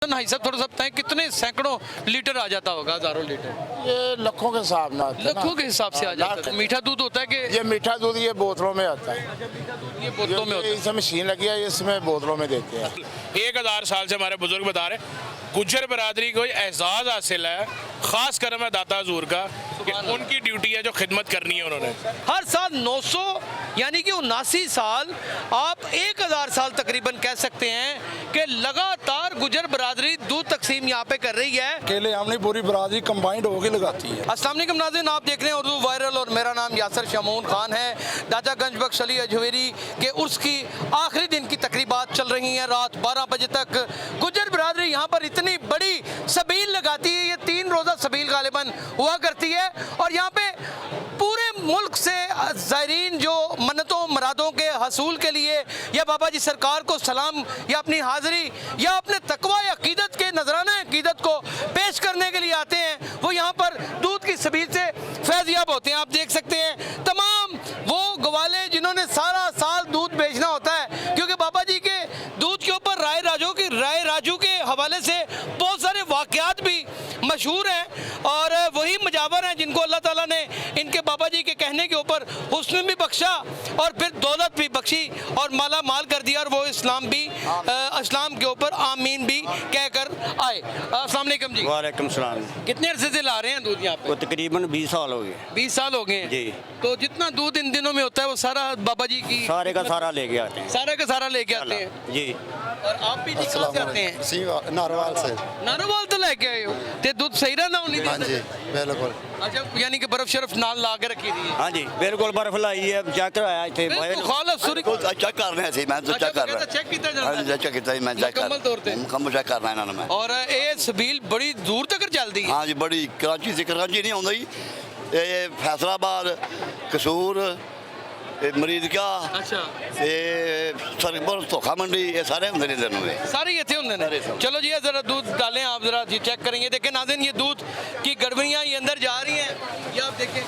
भाई साहब थोड़ा सा बताएं कितने सैकड़ों लीटर आ जाता होगा, हजारों लीटर? ये लाखों के हिसाब में आता है ना। लाखों के हिसाब से आ जाता है। मीठा दूध होता है कि ये मीठा दूध ये बोतलों में आता है, ये बोतलों में होता है? इसमें मशीन लगी है, इसमें बोतलों में देते हैं। 1000 साल से हमारे बुजुर्ग बता रहे गुज्जर बरादरी को एहसास हासिल है, खास करम है दाता हजूर का कि उनकी ड्यूटी है जो खिदमत करनी है उन्होंने। हर साल 900 यानी कि 79 साल, आप 1000 साल तकरीबन कह सकते हैं कि लगातार गुजर बरादरी दूध तकसीम यहाँ पे कर रही है। अकेले हमने पूरी बरादरी कंबाइंड होकर लगाती है। अस्सलाम वालेकुम नाज़रीन, आप देख रहे हैं उर्दू वायरल और मेरा नाम यासर शमून खान है। दादागंज बख्श अली अजवेरी के उर्स की आखिरी दिन की तकरीबात चल रही हैं। रात 12 बजे तक गुजर बरादरी यहाँ पर इतनी बड़ी सबील लगाती है। ये 3 रोज़ा सबील गालिबन हुआ करती है और यहाँ पे पूरे मुल्क से ज़ायरीन जो मन्नतों मुरादों के हसूल के लिए या बाबा जी सरकार को सलाम या अपनी हाज़िरी या अपने तकवा या अकीदत के नजराना अकीदत को पेश करने के लिए आते हैं, वो यहाँ पर दूध की सबील से फैज़याब होते हैं। आप देख सकते हैं तमाम वो गवाले जिन्होंने सारा साल दूध बेचना होता है, क्योंकि बाबा जी के दूध के ऊपर राय राजू के हवाले से बहुत सारे वाक़यात भी मशहूर हैं और वही मुजावर हैं जिनको अल्लाह ताला ने इनके बाबा जी के कहने के ऊपर हुस्न भी बख्शा और फिर दौलत भी बख्शी और माला माल कर दिया और वो इस्लाम के ऊपर आमीन भी कहकर आए। अस्सलाम वालेकुम जी। वालेकुम सलाम। कितने अरसे से ला रहे हैं दूध यहाँ पे? वो तकरीबन 20 साल हो गए। 20 साल हो गए हैं जी। तो जितना दूध इन दिनों में होता है वो सारा बाबा जी की सारे का सारा लेके आते हैं। सारा का सारा लेके आते हैं। जी। और आप भी जी कहाँ से आते हैं? नारवाल से। नारोवाल तो लेके आए हो ते दूध सही रहना होनी हाँ जी बिल्कुल। अच्छा, यानी कि बर्फ शर्फ नाल ला के रखी थी है। हाँ जी बिल्कुल बर्फ लाई है, चेक कराया थे। बिल्कुल खालस सूरी चेक कर रहे थे, मैं तो चेक कर रहा चेक किया हाँ जाता जी, है चेक किया मैं चेक कर मुकम्मल तौर पे। मुकम्मल चेक कर रहा मैं। और ये सबील बड़ी दूर तक चलती है। हाँ जी बड़ी कराची से कराची नहीं आਉਂਦਾ ਜੀ, ਇਹ फैसलाबाद कसूर मरीज का अच्छा सरपुर धोखा मंडी ये सारे होंगे ने दिन में सारे ये थे होंगे सारे सब। चलो जी जरा दूध डालें आप, जरा जी चेक करेंगे। देखें नाज़रीन, ये दूध की गड़बड़ियाँ ये अंदर जा रही हैं, ये आप देखें,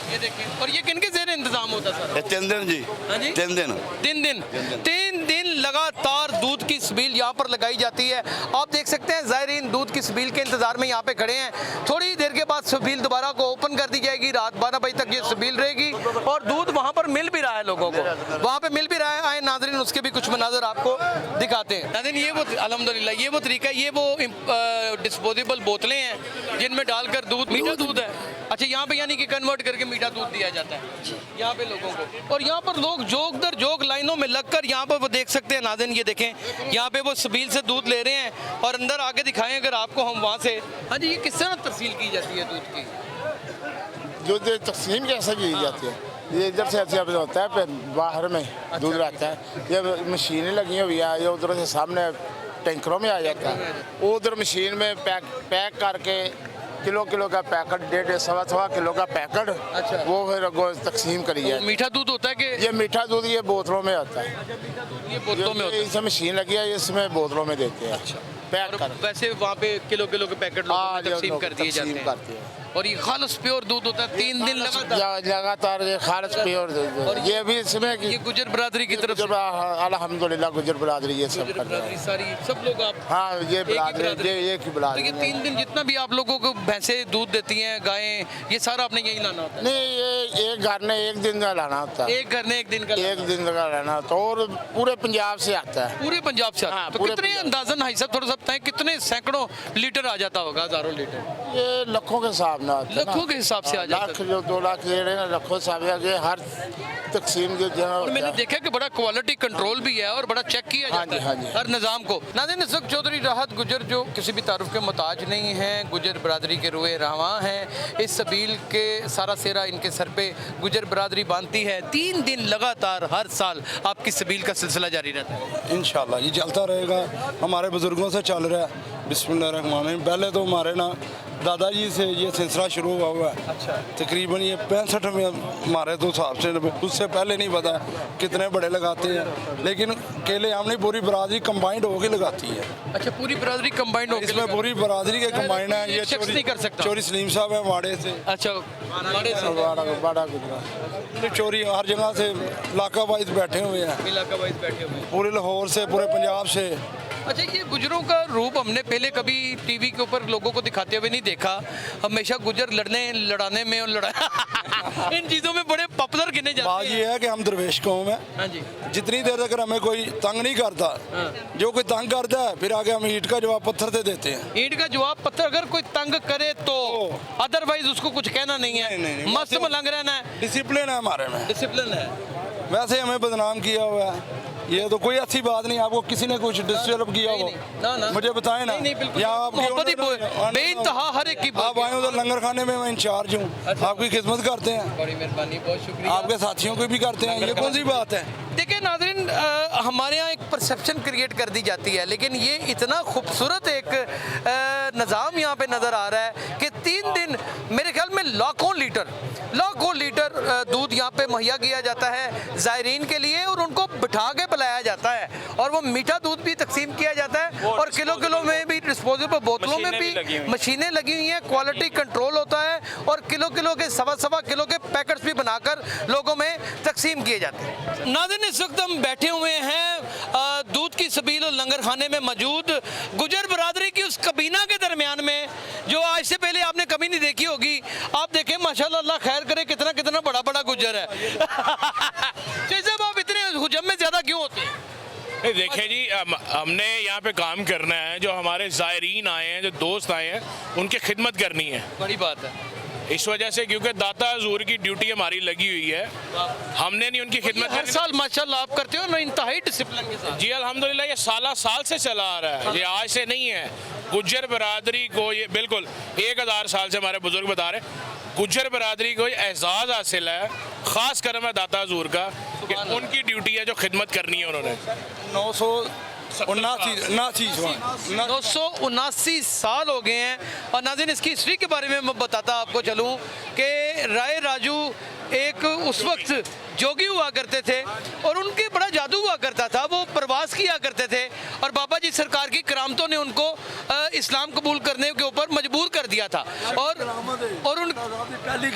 ये देखें। और ये किनके ज़ेर इंतजाम होता सर? ये 3 दिन जी। हाँ जी 3 दिन 3 दिन लगातार दूध की सबील यहाँ पर लगाई जाती है। आप देख सकते हैं ज़ायरीन दूध की सबील के इंतज़ार में यहाँ पे खड़े हैं। थोड़ी देर के बाद सबील दोबारा को ओपन कर दी जाएगी। रात 12 बजे तक ये सबील रहेगी और दूध वहाँ पर मिल भी रहा है, लोगों को वहाँ पे मिल भी रहा है। आए नाज़रीन उसके भी कुछ मनाज़र आपको दिखाते हैं। नाज़रीन ये वो अल्हम्दुलिल्लाह ये वो तरीका है, ये वो डिस्पोजेबल बोतलें हैं जिनमें डालकर दूध, मीठा दूध है। अच्छा, यहाँ पे यानी कि कन्वर्ट करके मीठा दूध दिया जाता है यहाँ पे लोगों को। और यहाँ पर लोग जोक दर जोक लाइनों में लगकर यहाँ पर वो देख सकते हैं नाज़रीन, ये देखें यहाँ पे वो सबील से दूध ले रहे हैं और अंदर आके दिखाएं अगर आपको हम वहाँ से। हाँ जी, ये किस तरह तरसील की जाती है दूध की? जो तकसीम कैसे की जाती है, ये इधर से ऐसे होता है, फिर बाहर में दूध रहता है। ये मशीनें लगी हुई है, ये उधर से सामने टैंकरों में आ जाता है, वो उधर मशीन में पैक करके किलो का पैकेट 1.5 सवा किलो का पैकेट। अच्छा। वो फिर तकसीम करी तो है। मीठा दूध होता है कि ये मीठा दूध ये बोतलों में आता है, ये बोतलों में होता है? इसमें मशीन लगी है, इसमें बोतलों में देते हैं। अच्छा। पैक और कर वैसे वहाँ पे किलो के पैकेट लोगों में तकसीम कर दिए जाते करते हैं। हैं। और ये खालस प्योर दूध होता है 3 दिन लगातार। लगातार ये खालिश प्योर और ये भी इसमें ये गुजर बरादरी की तरफ से अल्हम्दुलिल्लाह गुजर बरादरी ये सब गुजर कर रहे बरादरी हैं। सारी सब लोग आप हाँ ये एक ही बरादरी ये एक ही तो बरादरी ये 3 दिन जितना भी आप लोगों को भैंसें दूध देती हैं, गायें, ये सारा आपने यही लाना होता है? नहीं, ये एक घर ने एक दिन का लाना होता है, एक घर ने एक दिन का एक दिन का लाना होता है और पूरे पंजाब से आता है। पूरे पंजाब से आता है। हाँ, तो पूरे कितने पंजाब। अंदाजन भाई साहब थोड़ा सा बताएं कितने सैकड़ों लीटर आ जाता होगा, हजारों लीटर? ये लाखों के हिसाब में आता है ना। लाखों के हिसाब से आ जाता लाख है। जो 2 लाख ले रहे हैं लाखों हिसाब से हर तकसीम जो और मैंने जगह देखा कि बड़ा क्वालिटी कंट्रोल भी है और बड़ा चेक किया हाँ जाता जी, है हाँ जी। हर निज़ाम को। नाज़रीन, इस वक्त चौधरी राहत गुजर जो किसी भी तारुफ के मोहताज नहीं हैं, गुजर बरादरी के रुए रवां हैं। इस सबील के सारा सेरा इनके सर पे गुजर बरादरी बांधती है। 3 दिन लगातार हर साल आपकी सबील का सिलसिला जारी रहता है। इंशाल्लाह ये चलता रहेगा, हमारे बुजुर्गों से चल रहा है। बिस्मिल्लाहिर्रहमानिर्रहीम। पहले तो हमारे ना दादाजी से ये सिलसिला शुरू हुआ है। अच्छा। तकरीबन ये 65 में हमारे तो हिसाब से, उससे पहले नहीं पता कितने बड़े लगाते हैं, लेकिन अकेले हमने पूरी बरादरी कंबाइंड होकर लगाती है। अच्छा, पूरी बरादरी कंबाइंड हो इसमें पूरी बरादरी के कंबाइंड है। ये शख्स नहीं कर सकता। चोरी सलीम साहब है वाड़े से। अच्छा, बड़े से बड़ा गुजरा चोरी हर जगह से इलाका वाइज बैठे हुए हैं, इलाका वाइज बैठे हुए हैं। पूरे लाहौर से पूरे पंजाब से अच्छा, ये गुजरों का रूप हमने पहले कभी टीवी के ऊपर लोगों को दिखाते हुए नहीं देखा। हमेशा गुजर लड़ाने में और इन चीज़ों में बड़े पॉपुलर गिने बात जाते हैं। ये है कि हम दरवेश कौम है। हाँ जी। जितनी देर तक हमें कोई तंग नहीं करता, जो कोई तंग करता है फिर आगे हम ईंट का जवाब पत्थर से देते हैं। ईंट का जवाब पत्थर, अगर कोई तंग करे तो अदरवाइज उसको कुछ कहना नहीं है। नहीं, मस्त मलंग रहना है, डिसिप्लिन है हमारे में। डिसिप्लिन है। वैसे हमें बदनाम किया हुआ है, ये तो कोई अच्छी बात नहीं। आपको किसी ने कुछ डिस्टर्ब किया हो ना, मुझे बताएं ना। नहीं, बिल्कुल या आपकी मोहब्बत ही ऑर्डर- बेइंतहा हर एक की आप आए उधर लंगर खाने में, मैं इंचार्ज हूँ, आपकी खिदमत करते हैं, बड़ी मेहरबानी, बहुत शुक्रिया। आपके साथियों को भी करते हैं। ये कौन सी बात है? देखिए नाज़रीन, हमारे यहाँ एक परसेप्शन क्रिएट कर दी जाती है, लेकिन ये इतना खूबसूरत एक निज़ाम यहाँ पे नज़र आ रहा है कि 3 दिन मेरे ख्याल में लाखों लीटर दूध यहाँ पे मुहैया किया जाता है ज़ायरीन के लिए, और उनको बिठा के पिलाया जाता है, और वो मीठा दूध भी तकसीम किया जाता है, और किलो में भी डिस्पोजेबल बोतलों में भी मशीनें लगी हुई हैं। क्वालिटी कंट्रोल होता है, और किलो के सवा किलो के पैकेट्स भी बनाकर लोगों में तकसीम किए जाते हैं। नाज़रीन, इस वक्त हम बैठे हुए हैं दूध की सबील और लंगर खाने में मौजूद गुजर बरादरी की उस कबीना के दरमियान में, जो आज से पहले आपने कभी नहीं देखी होगी। आप देखें, माशाल्लाह, अल्लाह खैर करे, कितना बड़ा गुजर है। जैसे आप इतने हुजम में ज्यादा क्यों होते हैं? देखिए जी, हमने यहाँ पे काम करना है। जो हमारे ज़ायरीन आए हैं, जो दोस्त आए हैं, उनकी खिदमत करनी है। बड़ी बात है। इस वजह से, क्योंकि दाता हजूर की ड्यूटी हमारी लगी हुई है, हमने नहीं उनकी खिदमत हर साल माशाल्लाह आप करते हो ना, इंतहाई डिसिप्लिन के साथ। जी अल्हम्दुलिल्लाह, ये साल से चला आ रहा है, ये आज से नहीं है। गुज्जर बरादरी को ये बिल्कुल 1000 साल से हमारे बुजुर्ग बता रहे हैं, गुज्जर बरादरी को एजाज़ हासिल है, ख़ास करम है दाता हजूर का, कि उनकी ड्यूटी है जो खिदमत करनी है उन्होंने। 979 साल हो गए हैं। और नाज़रीन, इसकी हिस्ट्री के बारे में मैं बताता आपको चलूँ कि राय राजू एक उस वक्त जोगी हुआ करते थे, और उनके बड़ा जादू हुआ करता था। वो प्रवास किया करते थे, और बाबा जी सरकार की करामतों ने उनको इस्लाम कबूल करने के ऊपर मजबूर कर दिया था। और उन पहली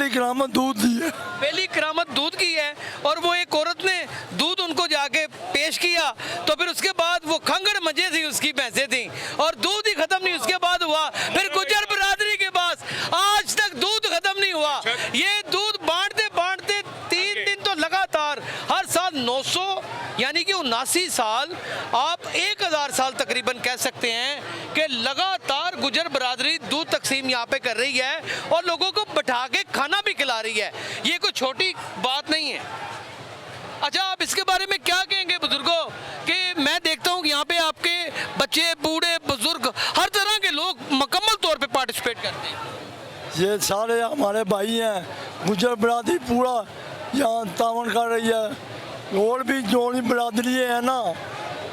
करामत दूध दी है। पहली करामत दूध की है, और वो एक औरत ने दूध उनको जाके पेश किया, तो फिर उसके बाद वो खंगड़ मजे थी, उसकी भैंसें थी, और दूध ही खत्म नहीं उसके बाद हुआ। फिर गुजर बरादरी के पास आज तक दूध खत्म नहीं हुआ। ये दूध बांटते 3 दिन तो लगातार हर साल 900 यानी कि 79 साल, आप 1000 साल तकरीबन कह सकते हैं कि लगातार गुजर बरादरी दूध तकसीम यहाँ पे कर रही है, और लोगों को बैठा के खाना भी खिला रही है। ये कोई छोटी बात नहीं है। अच्छा, आप इसके बारे में क्या कहेंगे बुजुर्गों? कि मैं देखता हूँ कि यहाँ पे आपके बच्चे, बूढ़े, बुजुर्ग, हर तरह के लोग मुकम्मल तौर पे पार्टिसिपेट करते हैं। ये सारे हमारे भाई हैं, गुजर बरादरी पूरा यहाँ तावन कर रही है। और भी जो बरादरी है ना,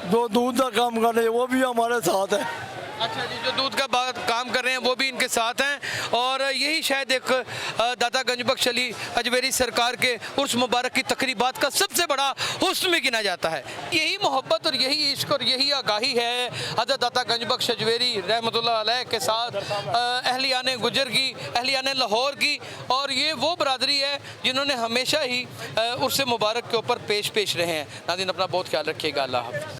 जो दूध का काम कर रहे हैं, वो भी हमारे साथ है। अच्छा जी, जो दूध का काम कर रहे हैं वो भी इनके साथ हैं, और यही शायद एक दाता गंजबख्श अली अजमेरी सरकार के उर्स मुबारक की तकरीबात का सबसे बड़ा हुस्न में गिना जाता है। यही मोहब्बत और यही इश्क और यही आगाही है हज़रत दाता गंजबख्श अजमेरी रहमतुल्लाह अलैह के साथ अहलियाने गुजर की, अहलियाने लाहौर की, और ये वो बरादरी है जिन्होंने हमेशा ही उर्स मुबारक के ऊपर पेश रहे हैं। नाज़रीन, अपना बहुत ख्याल रखिएगा। अल्लाह हाफ़िज़।